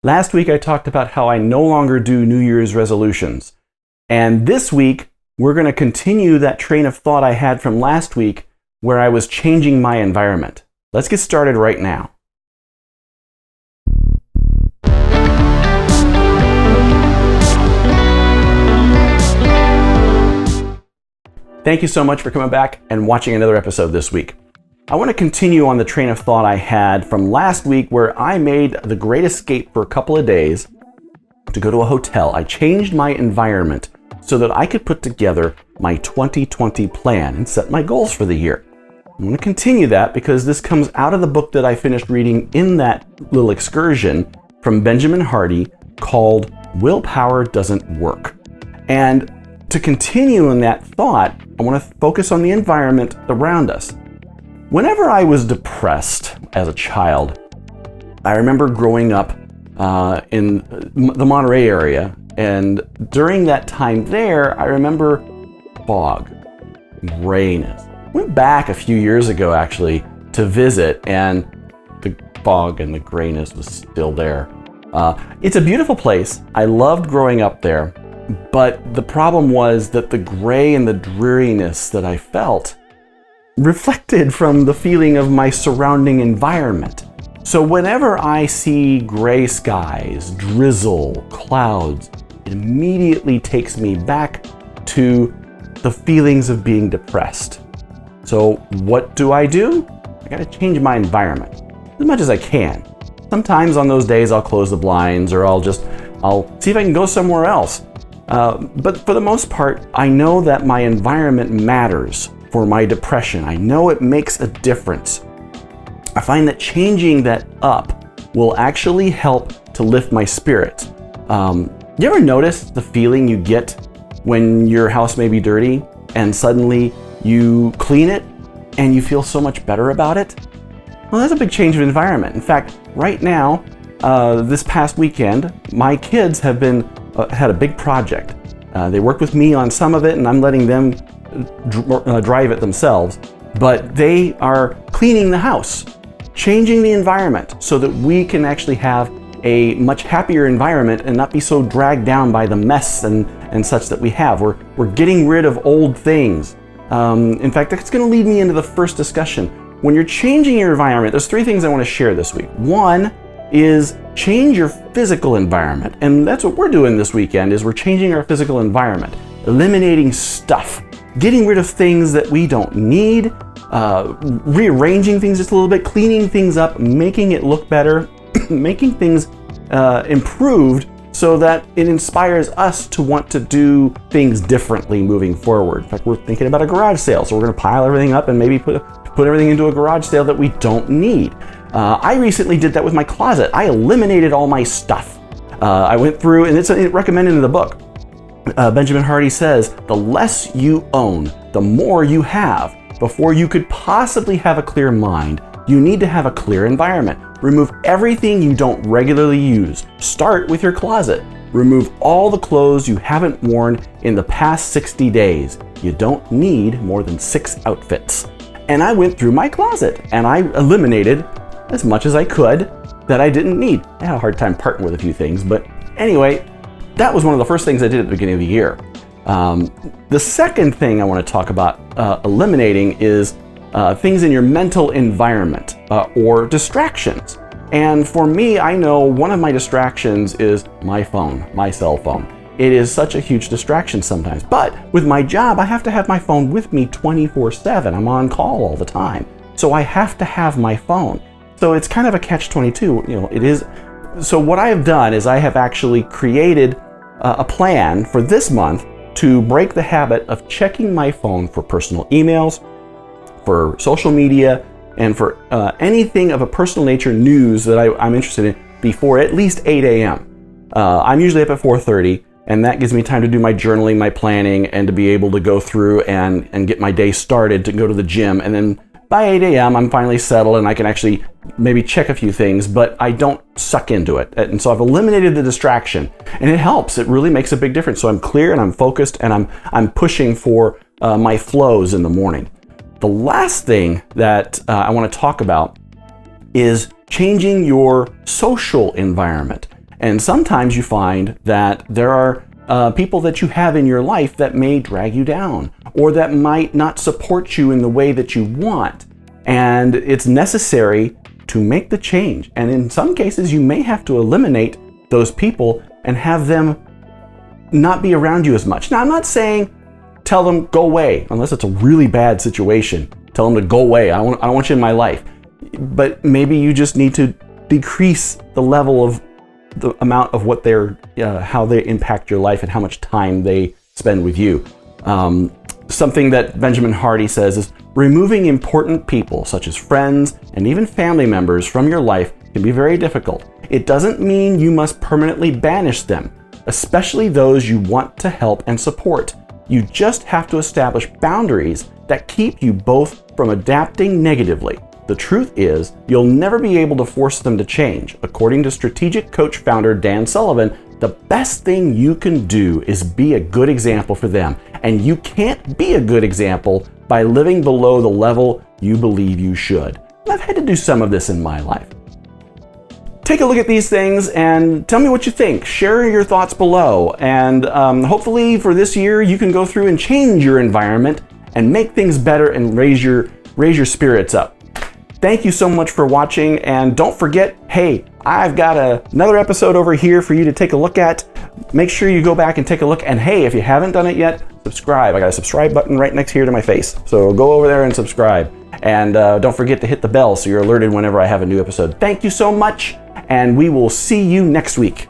Last week I talked about how I no longer do New Year's resolutions. And this week, we're going to continue that train of thought I had from last week where I was changing my environment. Let's get started right now. Thank you so much for coming back and watching another episode this week. I want to continue on the train of thought I had from last week where I made the great escape for a couple of days to go to a hotel. I changed my environment so that I could put together my 2020 plan and set my goals for the year. I'm going to continue that because this comes out of the book that I finished reading in that little excursion from Benjamin Hardy called Willpower Doesn't Work. And to continue in that thought, I want to focus on the environment around us. Whenever I was depressed as a child, I remember growing up in the Monterey area, and during that time there, I remember fog, grayness. I went back a few years ago actually to visit, and the fog and the grayness was still there. It's a beautiful place. I loved growing up there, but the problem was that the gray and the dreariness that I felt reflected from the feeling of my surrounding environment. So whenever I see gray skies, drizzle, clouds, it immediately takes me back to the feelings of being depressed. So what do? I gotta change my environment as much as I can. Sometimes on those days I'll close the blinds or I'll see if I can go somewhere else. But for the most part, I know that my environment matters for my depression. I know it makes a difference. I find that changing that up will actually help to lift my spirits. You ever notice the feeling you get when your house may be dirty and suddenly you clean it and you feel so much better about it? Well, that's a big change of environment. In fact, right now, this past weekend, my kids have had a big project. They worked with me on some of it and I'm letting them drive it themselves, but they are cleaning the house, changing the environment so that we can actually have a much happier environment and not be so dragged down by the mess and such that we have. We're getting rid of old things. In fact, that's going to lead me into the first discussion. When you're changing your environment, there's three things I want to share this week. One is change your physical environment, and that's what we're doing this weekend. Is we're changing our physical environment, eliminating stuff, getting rid of things that we don't need, rearranging things just a little bit, cleaning things up, making it look better, making things improved so that it inspires us to want to do things differently moving forward. In fact, we're thinking about a garage sale, so we're going to pile everything up and maybe put everything into a garage sale that we don't need. I recently did that with my closet. I eliminated all my stuff. I went through, and it's recommended in the book. Benjamin Hardy says, the less you own, the more you have. Before you could possibly have a clear mind, you need to have a clear environment. Remove everything you don't regularly use. Start with your closet. Remove all the clothes you haven't worn in the past 60 days. You don't need more than 6 outfits. And I went through my closet and I eliminated as much as I could that I didn't need. I had a hard time parting with a few things, but anyway, that was one of the first things I did at the beginning of the year. The second thing I want to talk about eliminating is things in your mental environment or distractions. And for me, I know one of my distractions is my phone, my cell phone. It is such a huge distraction sometimes. But with my job, I have to have my phone with me 24/7. I'm on call all the time. So I have to have my phone. So it's kind of a catch-22. It is. So what I have done is I have actually created a plan for this month to break the habit of checking my phone for personal emails, for social media, and for anything of a personal nature news that I'm interested in before at least 8 a.m. I'm usually up at 4:30, and that gives me time to do my journaling, my planning, and to be able to go through and get my day started to go to the gym. And then by 8 a.m., I'm finally settled and I can actually maybe check a few things, but I don't suck into it. And so I've eliminated the distraction, and it helps. It really makes a big difference. So I'm clear and I'm focused and I'm pushing for my flows in the morning. The last thing that I want to talk about is changing your social environment. And sometimes you find that there are people that you have in your life that may drag you down or that might not support you in the way that you want. And it's necessary to make the change. And in some cases, you may have to eliminate those people and have them not be around you as much. Now, I'm not saying tell them go away, unless it's a really bad situation. Tell them to go away. I don't want you in my life. But maybe you just need to decrease the level of the amount of what how they impact your life and how much time they spend with you. Something that Benjamin Hardy says is removing important people such as friends and even family members from your life can be very difficult. It doesn't mean you must permanently banish them, especially those you want to help and support. You just have to establish boundaries that keep you both from adapting negatively. The truth is, you'll never be able to force them to change. According to strategic coach founder Dan Sullivan, the best thing you can do is be a good example for them. And you can't be a good example by living below the level you believe you should. I've had to do some of this in my life. Take a look at these things and tell me what you think. Share your thoughts below. And hopefully for this year, you can go through and change your environment and make things better and raise your spirits up. Thank you so much for watching, and don't forget, hey, I've got another episode over here for you to take a look at. Make sure you go back and take a look, and hey, if you haven't done it yet, subscribe. I got a subscribe button right next here to my face, so go over there and subscribe. And don't forget to hit the bell so you're alerted whenever I have a new episode. Thank you so much, and we will see you next week.